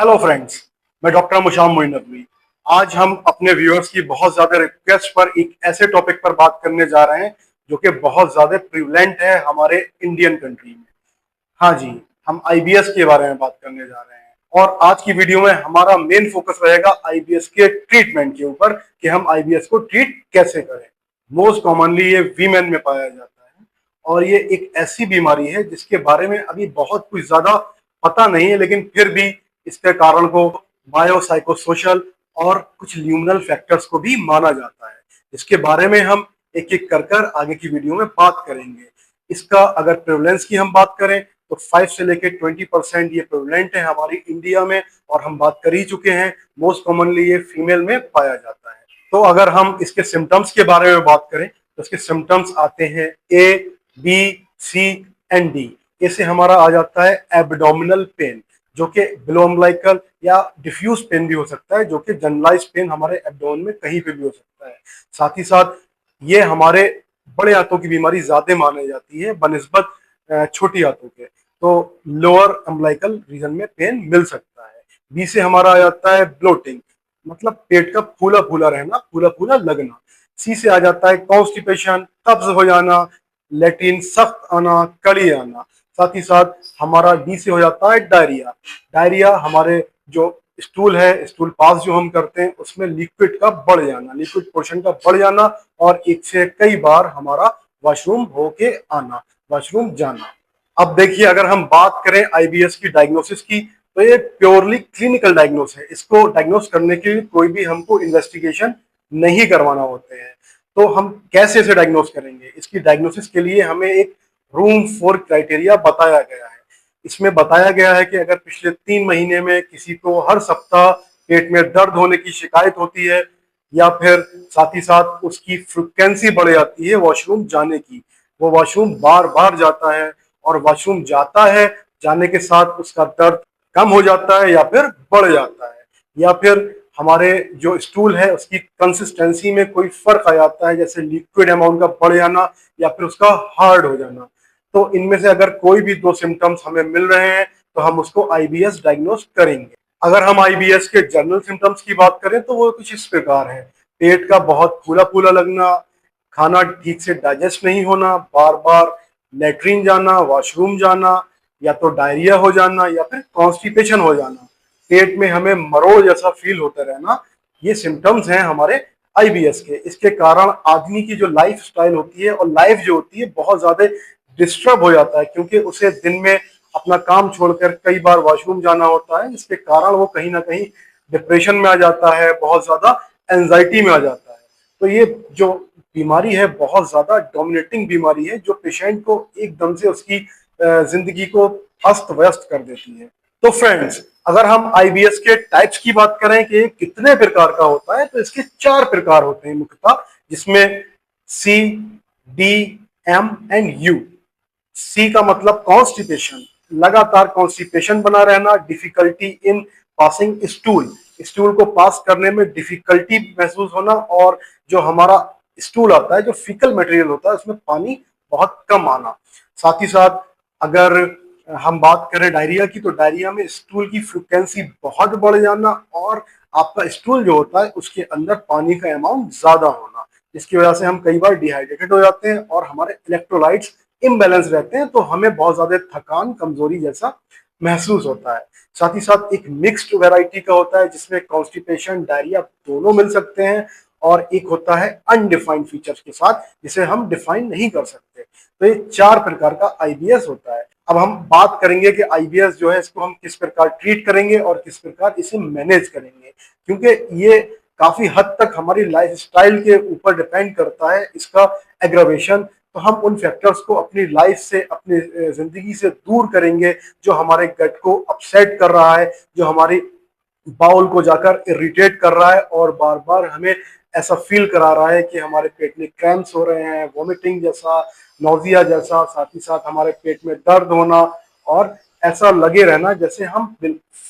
Hello friends, मैं doctor मुशाम Moin Nadvi. आज हम अपने व्यूअर्स की बहुत ज्यादा रिक्वेस्ट पर एक ऐसे टॉपिक पर बात करने जा रहे हैं जो कि बहुत ज्यादा प्रिवलेंट है हमारे इंडियन कंट्री में। हाँ जी, हम आईबीएस के बारे में बात करने जा रहे हैं और आज की वीडियो में हमारा मेन फोकस रहेगा आईबीएस के ट्रीटमेंट के ऊपर कि हम आईबीएस को ट्रीट कैसे करें। मोस्ट कॉमनली ये वीमेन में पाया जाता है और ये एक ऐसी बीमारी है जिसके बारे में अभी बहुत कुछ ज्यादा पता नहीं है, लेकिन फिर भी इसके कारण को बायोसाइकोसोशल और कुछ ल्यूमिनल फैक्टर्स को भी माना जाता है। इसके बारे में हम एक एक कर आगे की वीडियो में बात करेंगे। इसका अगर प्रेवलेंस की हम बात करें तो 5 से लेकर 20% ये प्रेवलेंट है हमारी इंडिया में, और हम बात कर ही चुके हैं मोस्ट कॉमनली ये फीमेल में पाया जाता है। तो अगर हम इसके सिम्टम्स के बारे में बात करें तो इसके सिम्टम्स आते हैं ए, बी, सी एंड डी। ऐसे हमारा आ जाता है एब्डोमिनल पेन, जो कि बिलो अम्बिलिकल या डिफ्यूज पेन भी हो सकता है, जो कि जनरलाइज पेन हमारे एब्डोमेन में कहीं पे भी हो सकता है। साथ ही साथ ये हमारे बड़े आंतों की बीमारी ज्यादा मानी जाती है बनिस्बत छोटी आंतों के, तो लोअर अम्बिलिकल रीजन में पेन मिल सकता है। बी से हमारा आ जाता है ब्लोटिंग, मतलब पेट का फूला फूला रहना, फूला फूला लगना। सी से आ जाता है कॉन्स्टिपेशन, कब्ज हो जाना, लेट्रिन सख्त आना, कड़ी आना। साथ ही साथ हमारा डी से हो जाता है डायरिया। डायरिया हमारे जो स्टूल है, स्टूल पास जो हम करते हैं उसमें लिक्विड का बढ़ जाना, लिक्विड पोर्शन का बढ़ जाना, और एक से कई बार हमारा वॉशरूम होके आना, वॉशरूम जाना। अब देखिए, अगर हम बात करें आईबीएस की डायग्नोसिस की, तो ये प्योरली क्लिनिकल डायग्नोस है। इसको डायग्नोस करने के लिए कोई भी हमको इन्वेस्टिगेशन नहीं करवाना होते हैं। तो हम कैसे इसे डायग्नोस करेंगे? इसकी डायग्नोसिस के लिए हमें एक रूम 4 क्राइटेरिया बताया गया है। इसमें बताया गया है कि अगर पिछले 3 महीने में किसी को हर सप्ताह पेट में दर्द होने की शिकायत होती है, या फिर साथ ही साथ उसकी फ्रिक्वेंसी बढ़ जाती है वॉशरूम जाने की, वो वॉशरूम बार बार जाता है और वॉशरूम जाता है, जाने के साथ उसका दर्द कम हो जाता है या फिर बढ़ जाता है, या फिर हमारे जो स्टूल है उसकी कंसिस्टेंसी में कोई फर्क आ जाता है, जैसे लिक्विड अमाउंट का बढ़ जाना या फिर उसका हार्ड हो जाना। तो इनमें से अगर कोई भी 2 सिम्टम्स हमें मिल रहे हैं तो हम उसको आईबीएस डायग्नोस करेंगे। अगर हम आईबीएस के जनरल सिम्टम्स की बात करें तो वो कुछ इस प्रकार है। पेट का बहुत फूला फूला लगना, खाना ठीक से डाइजेस्ट नहीं होना, बार बार लेटरिन जाना, वॉशरूम जाना, या तो डायरिया हो जाना या फिर कॉन्स्टिपेशन हो जाना, पेट में हमें मरोड़ जैसा फील होता रहना, ये सिम्टम्स हैं हमारे आईबीएस के। इसके कारण आदमी की जो लाइफ स्टाइल होती है और लाइफ जो होती है बहुत ज्यादा डिस्टर्ब हो जाता है, क्योंकि उसे दिन में अपना काम छोड़कर कई बार वॉशरूम जाना होता है, जिसके कारण वो कहीं ना कहीं डिप्रेशन में आ जाता है, बहुत ज्यादा एंजाइटी में आ जाता है। तो ये जो बीमारी है बहुत ज्यादा डोमिनेटिंग बीमारी है, जो पेशेंट को एकदम से उसकी जिंदगी को अस्त व्यस्त कर देती है। तो फ्रेंड्स, अगर हम आईबीएस के टाइप्स की बात करें कि कितने प्रकार का होता है, तो इसके 4 प्रकार होते हैं मुख्यतः, जिसमें सी, डी, एम एंड यू। सी का मतलब कॉन्स्टिपेशन, लगातार कॉन्स्टिपेशन बना रहना, difficulty in passing stool, stool को पास करने में डिफिकल्टी महसूस होना, और जो हमारा स्टूल आता है, जो फीकल मटेरियल होता है, उसमें पानी बहुत कम आना। साथ ही साथ अगर हम बात करें डायरिया की, तो डायरिया में स्टूल की फ्रिक्वेंसी बहुत बढ़ जाना, और आपका स्टूल जो होता है उसके अंदर पानी का अमाउंट ज्यादा होना, जिसकी वजह से हम कई बार डिहाइड्रेटेड हो जाते हैं और हमारे इलेक्ट्रोलाइट्स इम्बैलेंस रहते हैं, तो हमें बहुत ज्यादा थकान, कमजोरी जैसा महसूस होता है। साथ ही साथ एक मिक्स्ड वैरायटी का होता है, जिसमें कॉन्स्टिपेशन, डायरिया दोनों मिल सकते हैं, और एक होता है अनडिफाइंड फीचर्स के साथ, जिसे हम डिफाइन नहीं कर सकते। तो ये 4 प्रकार का आईबीएस होता है। अब हम बात करेंगे कि आईबीएस जो है इसको हम किस प्रकार ट्रीट करेंगे और किस प्रकार इसे मैनेज करेंगे, क्योंकि ये काफी हद तक हमारी लाइफ स्टाइल के ऊपर डिपेंड करता है इसका एग्रावेशन। तो हम उन फैक्टर्स को अपनी लाइफ से, अपनी जिंदगी से दूर करेंगे जो हमारे गट को अपसेट कर रहा है, जो हमारी बाउल को जाकर इरिटेट कर रहा है और बार बार हमें ऐसा फील करा रहा है कि हमारे पेट में क्रैम्प्स हो रहे हैं, वोमिटिंग जैसा, नौजिया जैसा, साथ ही साथ हमारे पेट में दर्द होना, और ऐसा लगे रहना जैसे हम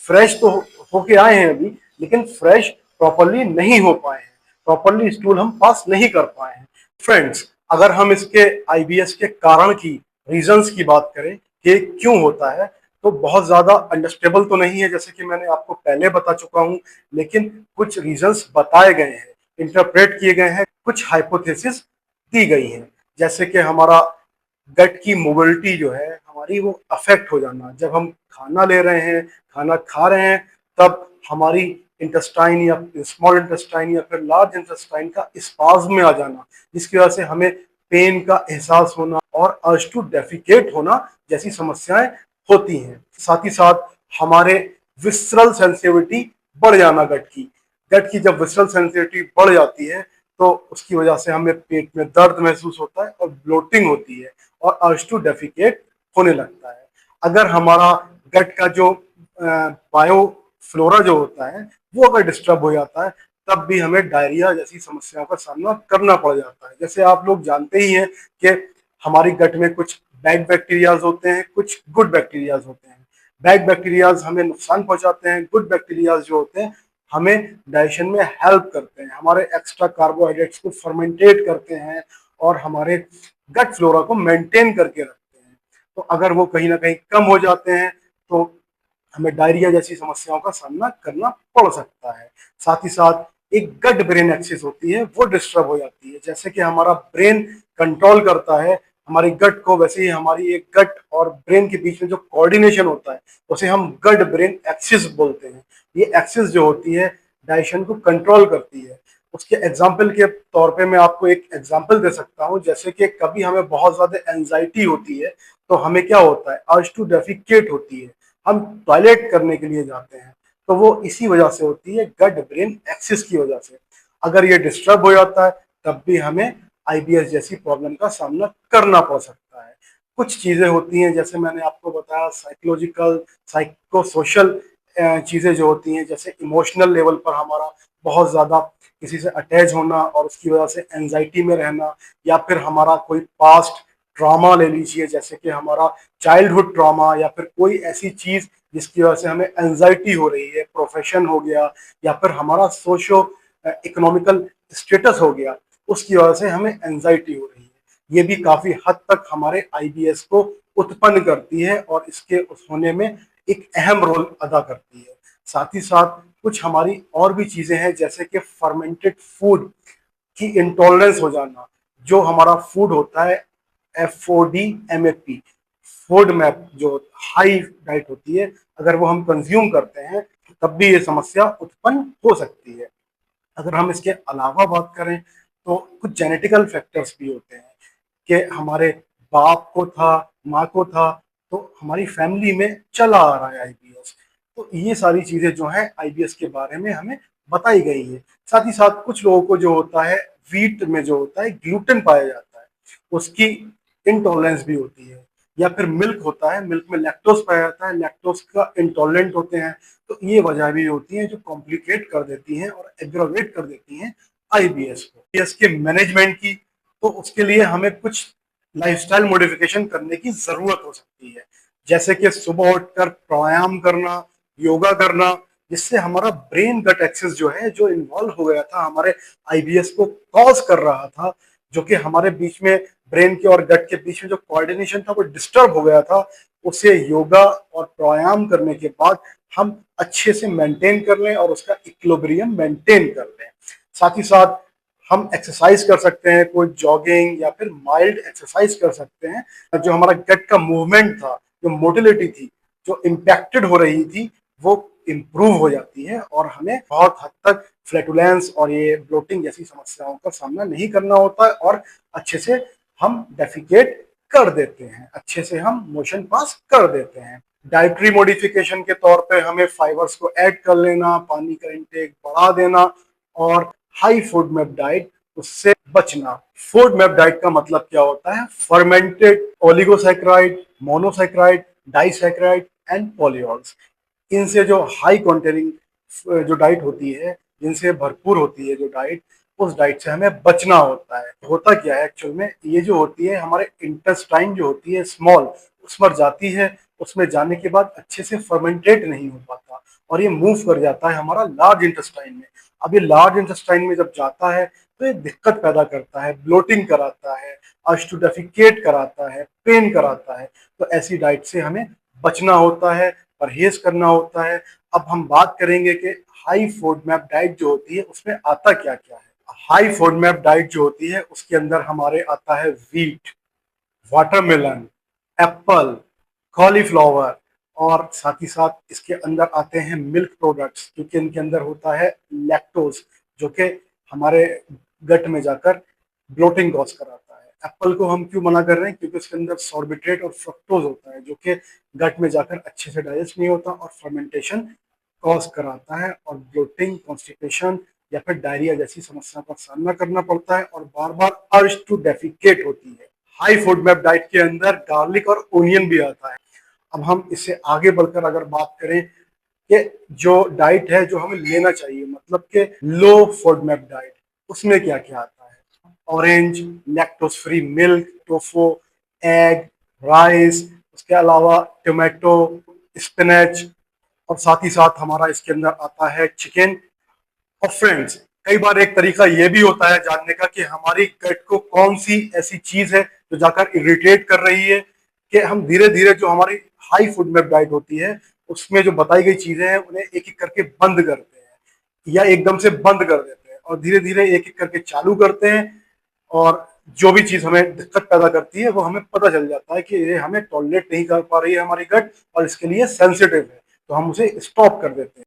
फ्रेश तो होके आए हैं अभी, लेकिन फ्रेश प्रॉपरली नहीं हो पाए हैं, प्रॉपरली स्टूल हम पास नहीं कर पाए हैं। फ्रेंड्स, अगर हम इसके आईबीएस के कारण की, रीजंस की बात करें कि क्यों होता है, तो बहुत ज्यादा अनस्टेबल तो नहीं है, जैसे कि मैंने आपको पहले बता चुका हूं, लेकिन कुछ रीजंस बताए गए हैं, इंटरप्रेट किए गए हैं, कुछ हाइपोथेसिस दी गई हैं, जैसे कि हमारा गट की मोबिलिटी जो है हमारी वो अफेक्ट हो जाना, जब हम खाना ले रहे हैं, खाना खा रहे हैं, तब हमारी इंटेस्टाइन या स्मॉल इंटेस्टाइन या फिर लार्ज इंटेस्टाइन का स्पाज्म में आ जाना, जिसकी वजह से हमें पेन का एहसास होना और अर्ज टू डेफिकेट होना जैसी समस्याएं होती हैं। साथ ही साथ हमारे विसरल सेंसिटिविटी बढ़ जाना, गट की जब विसरल सेंसिटिविटी बढ़ जाती है तो उसकी वजह से हमें पेट में दर्द महसूस होता है और ब्लोटिंग होती है और अर्ज टू डेफिकेट होने लगता है। अगर हमारा गट का जो बायो फ्लोरा जो होता है वो अगर डिस्टर्ब हो जाता है, तब भी हमें डायरिया जैसी समस्याओं का सामना करना पड़ जाता है। जैसे आप लोग जानते ही हैं कि हमारी गट में कुछ बैड बैक्टीरियाज होते हैं, कुछ गुड बैक्टीरियाज होते हैं। बैड बैक्टीरियाज हमें नुकसान पहुंचाते हैं, गुड बैक्टीरियाज जो होते हैं हमें डाइजेशन में हेल्प करते हैं, हमारे एक्स्ट्रा कार्बोहाइड्रेट्स को फर्मेंटेट करते हैं और हमारे गट फ्लोरा को मेंटेन करके रखते हैं। तो अगर वो कहीं ना कहीं कम हो जाते हैं तो हमें डायरिया जैसी समस्याओं का सामना करना पड़ सकता है। साथ ही साथ एक गट ब्रेन एक्सिस होती है, वो डिस्टर्ब हो जाती है। जैसे कि हमारा ब्रेन कंट्रोल करता है हमारी गट को, वैसे ही हमारी एक गट और ब्रेन के बीच में जो कोऑर्डिनेशन होता है उसे हम गट ब्रेन एक्सिस बोलते हैं। ये एक्सिस जो होती है डाइजेशन को कंट्रोल करती है। उसके एग्जाम्पल के तौर पे मैं आपको एक एग्जाम्पल दे सकता हूँ, जैसे कि कभी हमें बहुत ज्यादा एंजाइटी होती है तो हमें क्या होता है, अर्ज टू डेफिकेट होती है, हम टॉयलेट करने के लिए जाते हैं, तो वो इसी वजह से होती है, गट ब्रेन एक्सिस की वजह से। अगर ये डिस्टर्ब हो जाता है तब भी हमें आईबीएस जैसी प्रॉब्लम का सामना करना पड़ सकता है। कुछ चीजें होती हैं, जैसे मैंने आपको बताया, साइकोलॉजिकल, साइको सोशल चीजें जो होती हैं, जैसे इमोशनल लेवल पर हमारा बहुत ज्यादा किसी से अटैच होना और उसकी वजह से एंजाइटी में रहना, या फिर हमारा कोई पास्ट ट्रॉमा ले लीजिए, जैसे कि हमारा चाइल्डहुड ट्रॉमा, या फिर कोई ऐसी चीज जिसकी वजह से हमें एंजाइटी हो रही है, प्रोफेशन हो गया या फिर हमारा सोशो इकोनॉमिकल स्टेटस हो गया, उसकी वजह से हमें एंजाइटी हो रही है। ये भी काफी हद तक हमारे आईबीएस को उत्पन्न करती है और इसके होने में एक अहम रोल अदा करती है। साथ ही साथ कुछ हमारी और भी चीजें हैं, जैसे कि फर्मेंटेड फूड की इंटॉलरेंस हो जाना। जो हमारा फूड होता है FODMAP, फूड मैप, जो हाई डाइट होती है, अगर वो हम कंज्यूम करते हैं तब भी ये समस्या उत्पन्न हो सकती है। अगर हम इसके अलावा बात करें तो कुछ जेनेटिकल फैक्टर्स भी होते हैं कि हमारे बाप को था, माँ को था, तो हमारी फैमिली में चला आ रहा है आईबीएस। तो ये सारी चीजें जो है आईबीएस के बारे में हमें बताई गई है। साथ ही साथ कुछ लोगों को जो होता है, व्हीट में जो होता है ग्लूटेन पाया जाता है, उसकी इंटॉलरेंस भी होती है। या फिर मिल्क होता है, मिल्क में लैक्टोज पाया जाता है, लैक्टोज का इंटॉलरेंट होते हैं। तो ये वजह भी होती है जो कॉम्प्लिकेट कर देती हैं और एग्रावेट कर देती हैं आईबीएस को। आईबीएस के मैनेजमेंट की, तो उसके लिए हमें कुछ लाइफस्टाइल मॉडिफिकेशन करने की जरूरत हो सकती है, जैसे कि सुबह उठकर प्राणायाम करना, योगा करना, जिससे हमारा ब्रेन गट एक्सिस जो है, जो इन्वॉल्व हो गया था, हमारे आईबीएस को कॉज कर रहा था, जो कि हमारे बीच में ब्रेन के और गट के बीच में जो कोऑर्डिनेशन था वो डिस्टर्ब हो गया था, उसे योगा और प्राणायाम करने के बाद हम अच्छे से मेंटेन कर लें और उसका इक्विलिब्रियम मेंटेन कर लें। साथ ही साथ हम एक्सरसाइज कर सकते हैं, कोई जॉगिंग या फिर माइल्ड एक्सरसाइज कर सकते हैं। जो हमारा गट का मूवमेंट था, जो मोटिलिटी थी, जो इम्पैक्टेड हो रही थी, वो इम्प्रूव हो जाती है और हमें बहुत हद तक फ्लैटुलेंस और ये ब्लोटिंग जैसी समस्याओं का सामना नहीं करना होता है और अच्छे से हम डेफिकेट कर देते हैं, अच्छे से हम मोशन पास कर देते हैं। डाइटरी मॉडिफिकेशन के तौर पे हमें फाइबर्स को ऐड कर लेना, पानी का इंटेक बढ़ा देना और हाई फूड मैप डाइट, उससे बचना। फूड मैप डाइट का मतलब क्या होता है? Fermented oligosaccharide, monosaccharide, disaccharide and polyols. इनसे जो हाई कंटेनिंग जो डाइट होती है, जिनसे भरपूर होती है जो डाइट, उस डाइट से हमें बचना होता है। होता क्या है एक्चुअल में, ये जो होती है हमारे इंटेस्टाइन जो होती है स्मॉल, उस पर जाती है, उसमें जाने के बाद अच्छे से फर्मेंटेट नहीं हो पाता और ये मूव कर जाता है हमारा लार्ज इंटेस्टाइन में। अब ये लार्ज इंटेस्टाइन में जब जाता है तो ये दिक्कत पैदा करता है, ब्लोटिंग कराता है, अर्ज टू डेफिकेट कराता है, पेन कराता है। तो ऐसी डाइट से हमें बचना होता है, परहेज करना होता है। अब हम बात करेंगे कि हाई फोडमैप डाइट जो होती है उसमें आता क्या क्या है। हाई फोडमैप डाइट जो होती है उसके अंदर हमारे आता है व्हीट, वाटरमेलन, एप्पल, कॉलीफ्लावर, और साथ ही साथ इसके अंदर आते हैं मिल्क प्रोडक्ट्स, क्योंकि इनके अंदर होता है लैक्टोज, जो कि हमारे गट में जाकर ब्लोटिंग कॉज कराता है। एप्पल को हम क्यों मना कर रहे हैं? क्योंकि उसके अंदर सॉर्बिट्रेट और फ्रक्टोज होता है, जो कि गट में जाकर अच्छे से डाइजेस्ट नहीं होता और फर्मेंटेशन कॉज कराता है, और ब्लोटिंग, कॉन्स्टिपेशन या फिर डायरिया जैसी समस्या का सामना करना पड़ता है, और बार बार अर्ज टू डेफिकेट होती है। हाई फूड मैप डाइट के अंदर गार्लिक और ओनियन भी आता है। अब हम इससे आगे बढ़कर अगर बात करें कि जो डाइट है जो हमें लेना चाहिए, मतलब कि लो फूड मैप डाइट, उसमें क्या क्या आता है? Orange, lactose free milk, tofu, egg, rice, उसके अलावा टोमेटो, स्पिनच, और साथ ही साथ हमारा इसके अंदर आता है चिकन। और फ्रेंड्स, कई बार एक तरीका ये भी होता है जानने का कि हमारी गट को कौन सी ऐसी चीज है जो जाकर इरिटेट कर रही है, कि हम धीरे धीरे जो हमारी हाई फूड मैप डाइट होती है उसमें जो बताई गई चीजें हैं उन्हें एक एक करके बंद करते हैं, या एकदम से बंद कर देते हैं, और धीरे धीरे एक एक करके चालू करते हैं। और जो भी चीज हमें दिक्कत पैदा करती है वो हमें पता चल जाता है कि ये हमें टॉलरेट नहीं कर पा रही है हमारी गट, और इसके लिए सेंसिटिव है, तो हम उसे स्टॉप कर देते हैं।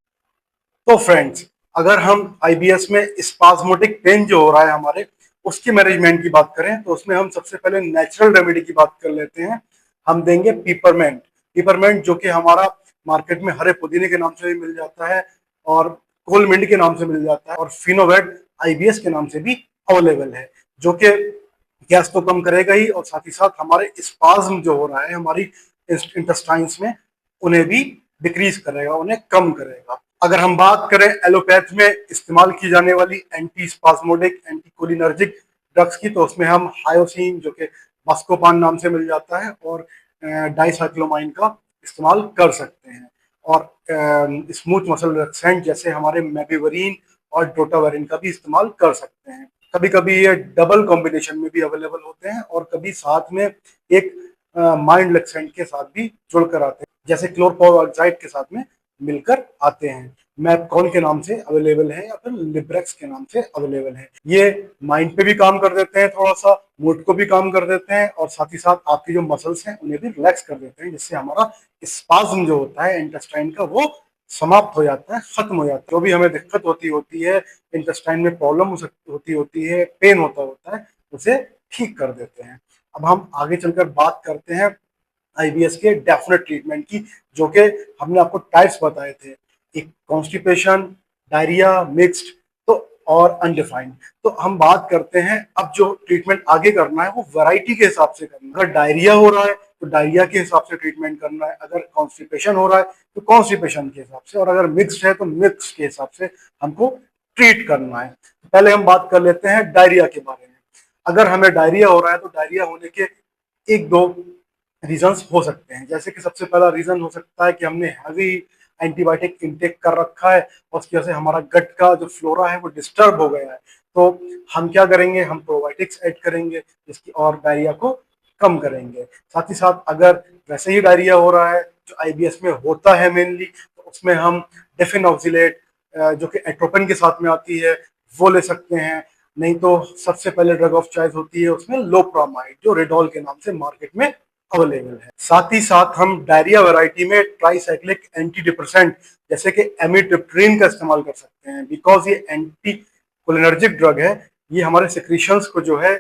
तो फ्रेंड्स, अगर हम आईबीएस में स्पाज्मोटिक पेन जो हो रहा है हमारे, उसकी मैनेजमेंट की बात करें तो उसमें हम सबसे पहले नेचुरल रेमेडी की बात कर लेते हैं। हम देंगे पीपरमेंट। पीपरमेंट जो कि हमारा मार्केट में हरे पुदीने के नाम से भी मिल जाता है, और कोलमिंट के नाम से मिल जाता है, और फिनोवेट आईबीएस के नाम से भी अवेलेबल है, जो कि गैस तो कम करेगा ही, और साथ ही साथ हमारे स्पाज्म जो हो रहा है हमारी इंटेस्टाइन्स में, उन्हें भी डिक्रीज करेगा, उन्हें कम करेगा। अगर हम बात करें एलोपैथ में इस्तेमाल की जाने वाली एंटी स्पाज्मोडिक, एंटीकोलिनर्जिक ड्रग्स की, तो उसमें हम हायोसिन जो कि बस्कोपान नाम से मिल जाता है, और डाइसाइक्लोमाइन का इस्तेमाल कर सकते हैं, और स्मूथ मसल रिलैक्सेंट जैसे हमारे मेबिवरीन और डोटावेरिन का भी इस्तेमाल कर सकते हैं। कभी कभी ये डबल कॉम्बिनेशन में भी अवेलेबल होते हैं, और कभी साथ में एक माइंड रिलैक्सेंट के साथ भी जुड़कर आते हैं, जैसे क्लोरपोवाक्साइड के साथ में मिलकर आते हैं। मैपकॉन के नाम से अवेलेबल है, या फिर लिब्रेक्स के नाम से अवेलेबल है। ये माइंड पे भी काम कर देते हैं, थोड़ा सा मूड को भी काम कर देते हैं, और साथ ही साथ आपकी जो मसल्स हैं उन्हें भी रिलैक्स कर देते हैं, जिससे हमारा स्पाज्म जो होता है इंटेस्टाइन का वो समाप्त हो जाता है, खत्म हो जाता है। जो भी हमें दिक्कत होती है, इंटेस्टाइन में प्रॉब्लम होती है, पेन होता है, उसे ठीक कर देते हैं। अब हम आगे चलकर बात करते हैं आईबीएस के डेफिनेट ट्रीटमेंट की, जो कि हमने आपको टाइप्स बताए थे, एक कॉन्स्टिपेशन, डायरिया, मिक्स्ड, तो और अनडिफाइंड। तो हम बात करते हैं अब जो ट्रीटमेंट आगे करना है वो वैरायटी के हिसाब से करना है। अगर डायरिया हो रहा है तो डायरिया के हिसाब से ट्रीटमेंट करना है, अगर कॉन्स्टिपेशन हो रहा है तो कॉन्स्टिपेशन के हिसाब से, और अगर मिक्स्ड है तो मिक्स के हिसाब से हमको ट्रीट करना है। तो पहले हम बात कर लेते हैं डायरिया के बारे में। अगर हमें डायरिया हो रहा है तो डायरिया होने के एक दो रीजंस हो सकते हैं। जैसे कि सबसे पहला रीजन हो सकता है कि हमने हैवी एंटीबायोटिक इंटेक कर रखा है, और उसकी वजह से हमारा गट का जो फ्लोरा है वो डिस्टर्ब हो गया है। तो हम क्या करेंगे, हम प्रोबायोटिक्स ऐड करेंगे जिसकी और डायरिया को कम करेंगे। साथ ही साथ अगर वैसे ही डायरिया हो रहा है जो आईबीएस में होता है मेनली, तो उसमें हम डेफिनॉक्सिलेट जो कि एट्रोपिन के साथ में आती है वो ले सकते हैं। नहीं तो सबसे पहले ड्रग ऑफ चॉइस होती है उसमें लोप्रामाइड, जो रेडॉल के नाम से मार्केट में अवेलेबल है। साथ ही साथ हम डायरिया वैरायटी में ट्राइसाइक्लिक एंटी डिप्रेसेंट जैसे कि एमिट्रिप्टिन का इस्तेमाल कर सकते हैं, बिकॉज ये एंटी कोलिनर्जिक ड्रग है। ये हमारे सिक्रीशंस को जो है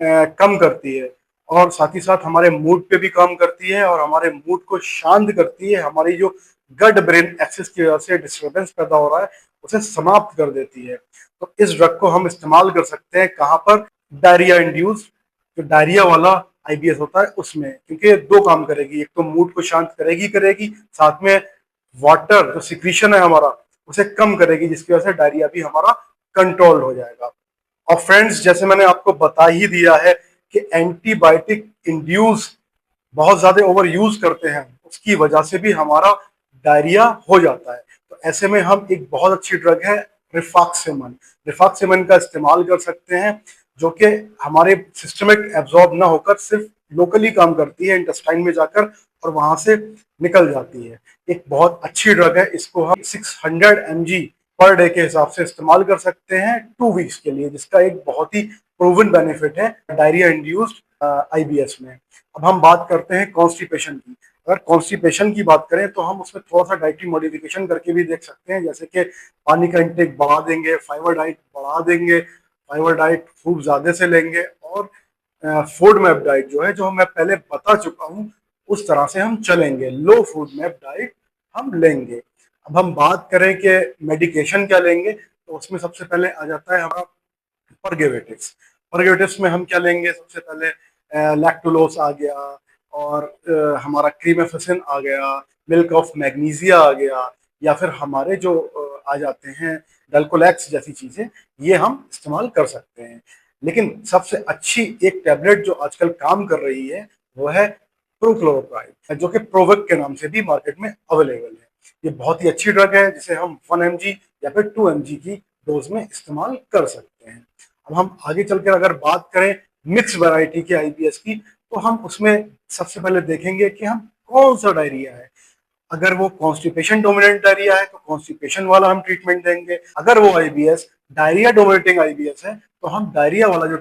कम करती है, और साथ ही साथ हमारे मूड पे भी काम करती है, और हमारे मूड को शांत करती है। हमारी जो गट ब्रेन एक्सिस की वजह से डिस्टर्बेंस पैदा हो रहा है उसे समाप्त कर देती है। तो इस ड्रग को हम इस्तेमाल कर सकते हैं कहाँ पर? डायरिया इंड्यूस, जो डायरिया वाला आईबीएस होता है उसमें, क्योंकि ये दो काम करेगी, एक तो मूड को शांत करेगी, साथ में वाटर जो सिक्रीशन है हमारा उसे कम करेगी, जिसकी वजह से डायरिया भी हमारा कंट्रोल हो जाएगा। और फ्रेंड्स, जैसे मैंने आपको बता ही दिया है कि एंटीबायोटिक इंड्यूस बहुत ज्यादा ओवर यूज करते हैं, उसकी वजह से भी हमारा डायरिया हो जाता है। तो ऐसे में हम एक बहुत अच्छी ड्रग है रिफाक्सिमन का इस्तेमाल कर सकते हैं, जो कि हमारे सिस्टमिक एब्जॉर्ब ना होकर सिर्फ लोकली काम करती है इंटेस्टाइन में जाकर, और वहां से निकल जाती है। एक बहुत अच्छी ड्रग है, इसको हम 600 mg पर डे के हिसाब से इस्तेमाल कर सकते हैं 2 वीक्स के लिए, जिसका एक बहुत ही प्रूवन बेनिफिट है डायरिया इंड्यूस्ड आईबीएस में। अब हम बात करते हैं कॉन्स्टिपेशन की। अगर कॉन्स्टिपेशन की बात करें तो हम उसमें थोड़ा सा डाइटरी मॉडिफिकेशन करके भी देख सकते हैं, जैसे कि पानी का इंटेक बढ़ा देंगे, फाइबर डाइट बढ़ा देंगे, फाइबर डाइट खूब ज्यादा से लेंगे, और फूड मैप डाइट जो है, जो मैं पहले बता चुका हूँ, उस तरह से हम चलेंगे, लो फूड मैप डाइट हम लेंगे। अब हम बात करें कि मेडिकेशन क्या लेंगे, तो उसमें सबसे पहले आ जाता है हमारा परगेवेटिव्स। परगेवेटिव्स में हम क्या लेंगे, सबसे पहले लैक्टुलोस आ गया, और हमारा क्रीमेफेसिन आ गया, मिल्क ऑफ मैग्नीशिया आ गया, या फिर हमारे जो आ जाते हैं डेल्कोलैक्स जैसी चीजें, ये हम इस्तेमाल कर सकते हैं। लेकिन सबसे अच्छी एक टैबलेट जो आजकल काम कर रही है वो है प्रोक्लोरोप्राइड, जो कि प्रोवेक के नाम से भी मार्केट में अवेलेबल है। ये बहुत ही अच्छी ड्रग है, जिसे हम 1 mg या फिर 2 mg की डोज में इस्तेमाल कर सकते हैं। अब हम आगे चलकर अगर बात करें मिक्स वैरायटी के आईबीएस की, तो हम उसमें सबसे पहले देखेंगे कि हम कौन सा डायरिया है। अगर वो कॉन्स्टिपेशन डोमिनेंट डायरिया है तो कॉन्स्टिपेशन वाला हम ट्रीटमेंट देंगे। अगर वो आईबीएस डायरिया डोमिनेटिंग आईबीएस है तो हम डायरिया वाला जो